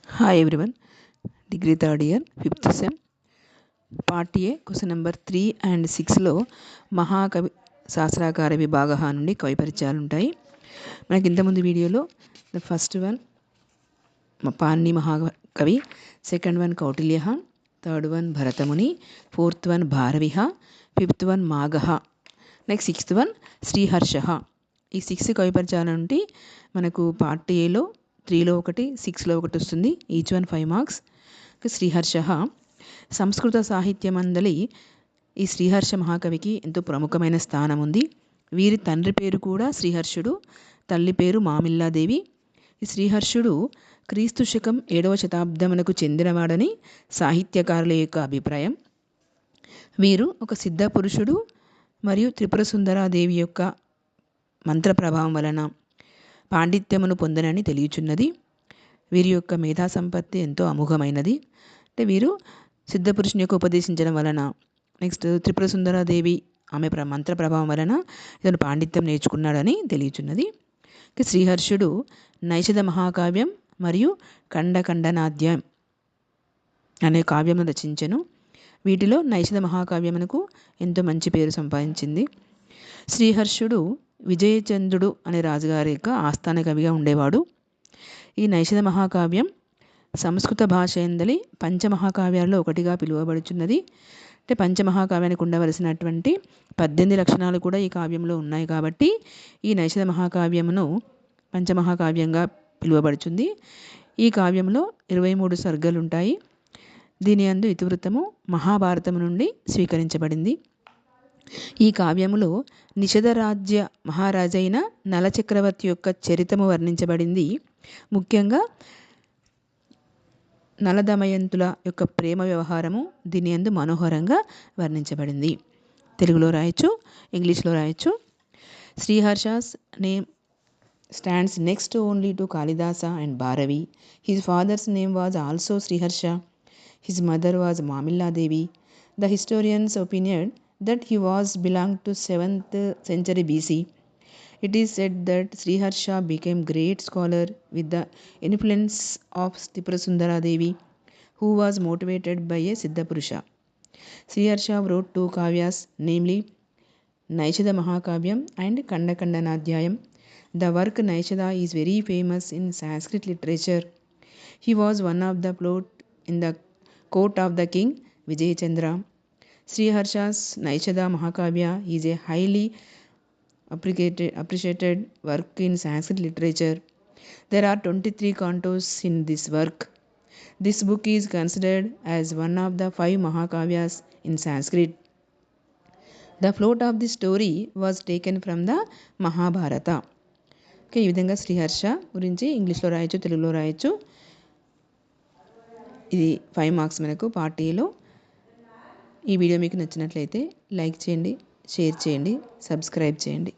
Hi everyone, degree third year, 5th sem, part A, question number 3 and 6లో మహాకవి శాస్త్రాకార విభాగ నుండి కవి పరిచయాలు ఉంటాయి. మనకి ఇంతకుముందు వీడియోలో ద ఫస్ట్ వన్ పాణిని మహాకవి, second one Kautilya, third one Bharatamuni, fourth one Bharavi, fifth one Magha, next sixth one Sriharsha. ఈ 6 కవి పరిచయాల నుండి మనకు పార్ట్ ఏలో 3లో ఒకటి 6లో ఒకటి వస్తుంది. Each one 5 marks. శ్రీహర్ష సంస్కృత సాహిత్యమందలి ఈ శ్రీహర్ష మహాకవికి ఎంతో ప్రముఖమైన స్థానం ఉంది. వీరి తండ్రి పేరు కూడా శ్రీహర్షుడు, తల్లి పేరు మామిల్లాదేవి. ఈ శ్రీహర్షుడు క్రీస్తు శకం 7వ శతాబ్దమునకు చెందినవాడని సాహిత్యకారుల యొక్క అభిప్రాయం. వీరు ఒక సిద్ధ పురుషుడు మరియు త్రిపుర సుందరాదేవి యొక్క మంత్ర ప్రభావం వలన పాండిత్యమును పొందనని తెలియచున్నది. వీరి యొక్క మేధా సంపత్తి ఎంతో అమోఘమైనది. అంటే వీరు సిద్ధపురుషుని యొక్క ఉపదేశించడం వలన, నెక్స్ట్ త్రిపుర సుందరాదేవి ఆమె మంత్ర ప్రభావం వలన ఇతను పాండిత్యం నేర్చుకున్నాడని తెలియచున్నది. శ్రీహర్షుడు నైషధ మహాకావ్యం మరియు ఖండఖండనాద్యం అనే కావ్యమును రచించెను. వీటిలో నైషధ మహాకావ్యమునకు ఎంతో మంచి పేరు సంపాదించింది. శ్రీహర్షుడు విజయచంద్రుడు అనే రాజుగారి యొక్క ఆస్థాన కవిగా ఉండేవాడు. ఈ నైషధ మహాకావ్యం సంస్కృత భాష ఎందలి పంచమహాకావ్యాల్లో ఒకటిగా పిలువబడుచున్నది. అంటే పంచమహాకావ్యానికి ఉండవలసినటువంటి 18 లక్షణాలు కూడా ఈ కావ్యంలో ఉన్నాయి కాబట్టి ఈ నైషధ మహాకావ్యమును పంచమహాకావ్యంగా పిలువబడుచుంది. ఈ కావ్యంలో 23 సర్గలు ఉంటాయి. దీని యందు ఇతివృత్తము మహాభారతము నుండి స్వీకరించబడింది. ఈ కావ్యములో నిషధ రాజ్య మహారాజైన నలచక్రవర్తి యొక్క చరితము వర్ణించబడింది. ముఖ్యంగా నలదమయంతుల యొక్క ప్రేమ వ్యవహారము దీని యందు మనోహరంగా వర్ణించబడింది. తెలుగులో రాయొచ్చు, ఇంగ్లీష్లో రాయొచ్చు. శ్రీహర్షస్ name stands next only to Kalidasa and Bharavi. His father's name was also Sriharsha. His mother was Mamilla Devi. The historians opined that he was belonged to 7th century BC. It is said that Sriharsha became great scholar with the influence of Tripurasundara Devi, who was motivated by a Siddha Purusha. Sriharsha wrote 2 kavyas, namely Naishadha Mahakavyam and Kandakandanadyayam. The work Naishadha is very famous in Sanskrit literature. He was one of the poet in the court of the king Vijayachandra. Sriharsha's Naishadha Mahakavya is a highly appreciated work in Sanskrit literature. There are 23 cantos in this work. This book is considered as one of the 5 Mahakavyas in Sanskrit. The plot of the story was taken from the Mahabharata. ఈ విధంగా శ్రీహర్ష గురించి ఇంగ్లీష్లో రాయొచ్చు, తెలుగులో రాయొచ్చు. ఇది 5 marks మనకు part ఏలో. ఈ వీడియో మీకు నచ్చినట్లయితే లైక్ చేయండి, షేర్ చేయండి, సబ్స్క్రైబ్ చేయండి.